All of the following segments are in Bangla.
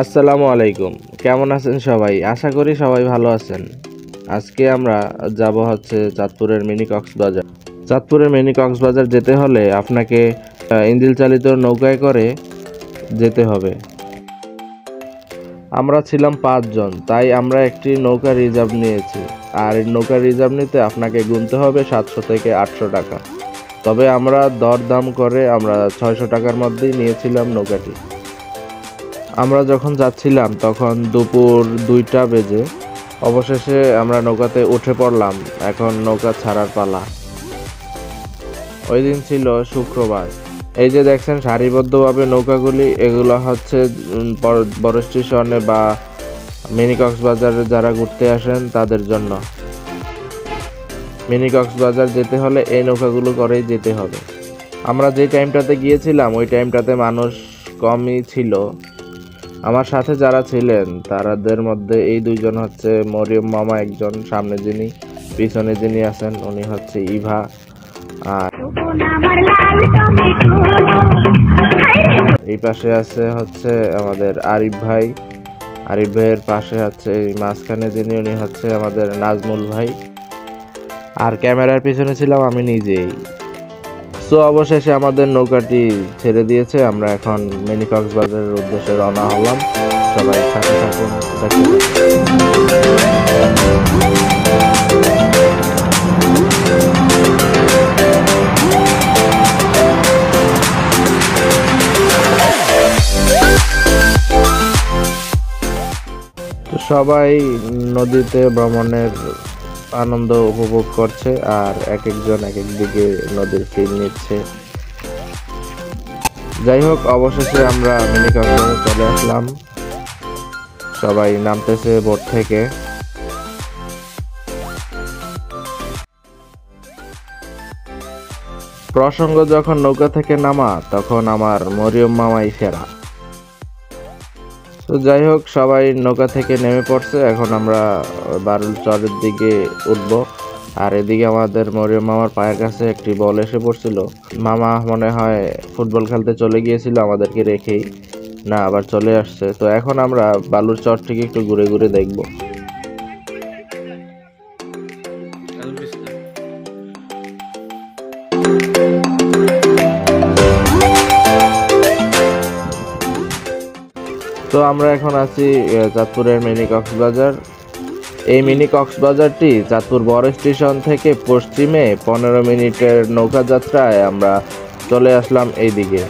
আসসালামু আলাইকুম। কেমন আছেন সবাই? আশা করি সবাই ভালো আছেন। আজকে আমরা যাব হচ্ছে চাঁদপুরের মিনি কক্সবাজার। চাঁদপুরের মিনি কক্সবাজার যেতে হলে আপনাকে ইঞ্জিন চালিত নৌকায় করে যেতে হবে। আমরা ছিলাম 5 জন, তাই আমরা একটি নৌকা রিজার্ভ নিয়েছি। আর এই নৌকা রিজার্ভ নিতে আপনাকে গুনতে হবে 700 থেকে 800 টাকা। তবে আমরা দরদাম করে আমরা 600 টাকার মধ্যেই নিয়েছিলাম নৌকাটি। আমরা যখন যাচ্ছিলাম তখন দুপুর 2টা বেজে। অবশেষে আমরা নৌকাতে উঠে পড়লাম। এখন নৌকা ছাড়ার পালা। ওই দিন ছিল শুক্রবার। এই যে দেখছেন সারিবদ্ধভাবে নৌকাগুলি, এগুলো হচ্ছে বড় স্টেশনে বা মিনি কক্সবাজারে যারা ঘুরতে আসেন তাদের জন্য। মিনি কক্সবাজার যেতে হলে এই নৌকাগুলো করেই যেতে হবে। আমরা যে টাইমটাতে গিয়েছিলাম ওই টাইমটাতে মানুষ কমই ছিল। আমার সাথে যারা ছিলেন তাদের মধ্যে এই 2 জন হচ্ছে মরিয়ম মামা, একজন সামনে যিনি, পিছনে যিনি আছেন উনি হচ্ছে ইভা। আর এই পাশে আছে হচ্ছে আমাদের আরিফ ভাই। আরিফ ভাইয়ের পাশে আছে এই মাঝখানে যিনি, উনি হচ্ছে আমাদের নাজমুল ভাই। আর ক্যামেরার পিছনে ছিলাম আমি নিজেই। সো অবশেষে আমাদের নৌকাটি ছেড়ে দিয়েছে। আমরা এখন মিনি কক্সবাজারের উদ্দেশ্যে রওনা হলাম। সবাই সাথে থাকুন, তো সবাই নদীতে ভ্রমণের আনন্দ উপভোগ করছে আর এক একজন এক এক দিকে নদীর ফিল নিচ্ছে। যাই হোক, অবশেষে আমরা মিনি কক্সবাজার চলে আসলাম। সবাই নামতেছে বোট থেকে। প্রসঙ্গ যখন নৌকা থেকে নামা, তখন আমার মরিয়ম মামাই সেরা। তো যাই হোক, সবাই নৌকা থেকে নেমে পড়ছে। এখন আমরা বারুল চরের দিকে উঠব। আর এদিকে আমাদের মরিয়ম মামার পায়ের কাছে একটি বল এসে পড়ছিল। মামা মনে হয় ফুটবল খেলতে চলে গিয়েছিল আমাদেরকে রেখেই, না আবার চলে আসছে। তো এখন আমরা বালুর চর থেকে একটু ঘুরে ঘুরে দেখব। তো আমরা এখন আছি চাঁদপুরের মিনি কক্সবাজার। এই মিনি কক্সবাজারটি চাঁদপুর বড় স্টেশন থেকে পশ্চিমে 15 মিনিটের নৌকা যাত্রায় আমরা চলে আসলাম এই দিকে।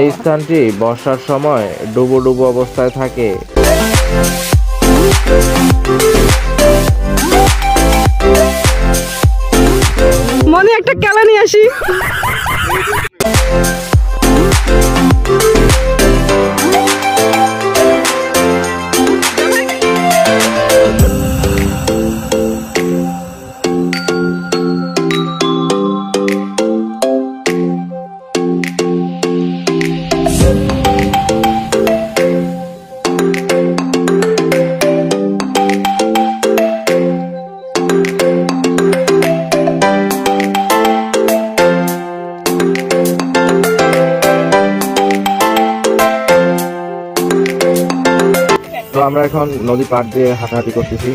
এই স্থানটি বর্ষার সময় ডুবো ডুবো অবস্থায় থাকে। মনে একটা খেলা নিয়ে আসি। তো আমরা এখন নদী পাড় দিয়ে হাঁটাহাঁটি করতেছি।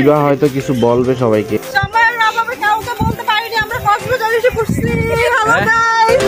ইবা হয়তো কিছু বলবে সবাইকে। কাউকে বলতে পারিনি আমরা কক্সবাজার এসে পড়ছি। Hello guys.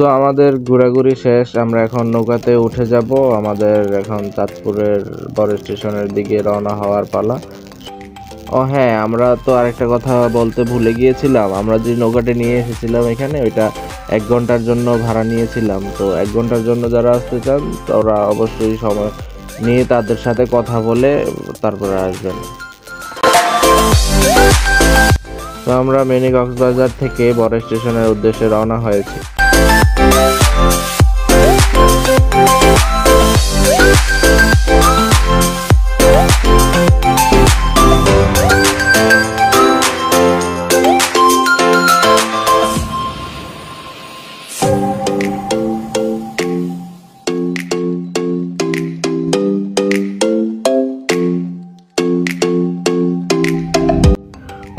তো আমাদের ঘোরাঘুরি শেষ। আমরা এখন নৌকাতে উঠে যাব। আমাদের এখন চাঁদপুরের বড় স্টেশনের দিকে রওনা হওয়ার পালা। ও হ্যাঁ, আমরা তো আরেকটা কথা বলতে ভুলে গিয়েছিলাম। আমরা যে নৌকাটি নিয়ে এসেছিলাম এখানে, ওইটা 1 ঘন্টার জন্য ভাড়া নিয়েছিলাম। তো 1 ঘন্টার জন্য যারা আসতে চান তারা অবশ্যই সময় নিয়ে তাদের সাথে কথা বলে তারপরে আসবেন। তো আমরা মিনি কক্সবাজার থেকে বড় স্টেশনের উদ্দেশ্যে রওনা হয়েছি।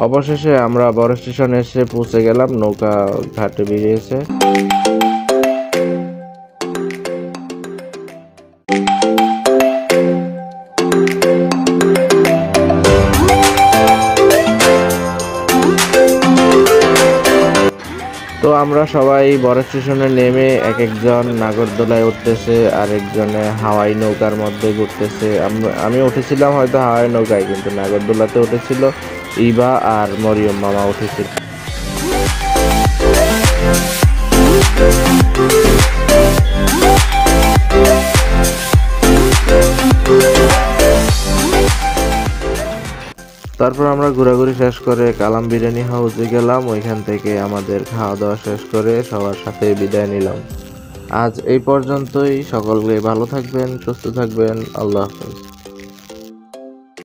অবশেষে আমরা বড় স্টেশনে এসে পৌঁছে গেলাম, নৌকা ঘাটে বেরিয়েছে। তো আমরা সবাই বড় স্টেশনে নেমে এক একজন নাগরদোলায় উঠতেছে, আর একজনে হাওয়াই নৌকার মধ্যে ঘুরতেছে। আমি উঠেছিলাম হয়তো হাওয়াই নৌকায়, কিন্তু নাগরদোলাতে উঠেছিল ইবা আর মরিয়ম মামা উঠেছিল। তারপর আমরা ঘোরাঘুরি শেষ করে কালাম বিরিয়ানি হাউসে গেলাম। ওইখান থেকে আমাদের খাওয়া দাওয়া শেষ করে সবার সাথে বিদায় নিলাম। আজ এই পর্যন্তই। সকলে ভালো থাকবেন, সুস্থ থাকবেন। আল্লাহ হাফেজ।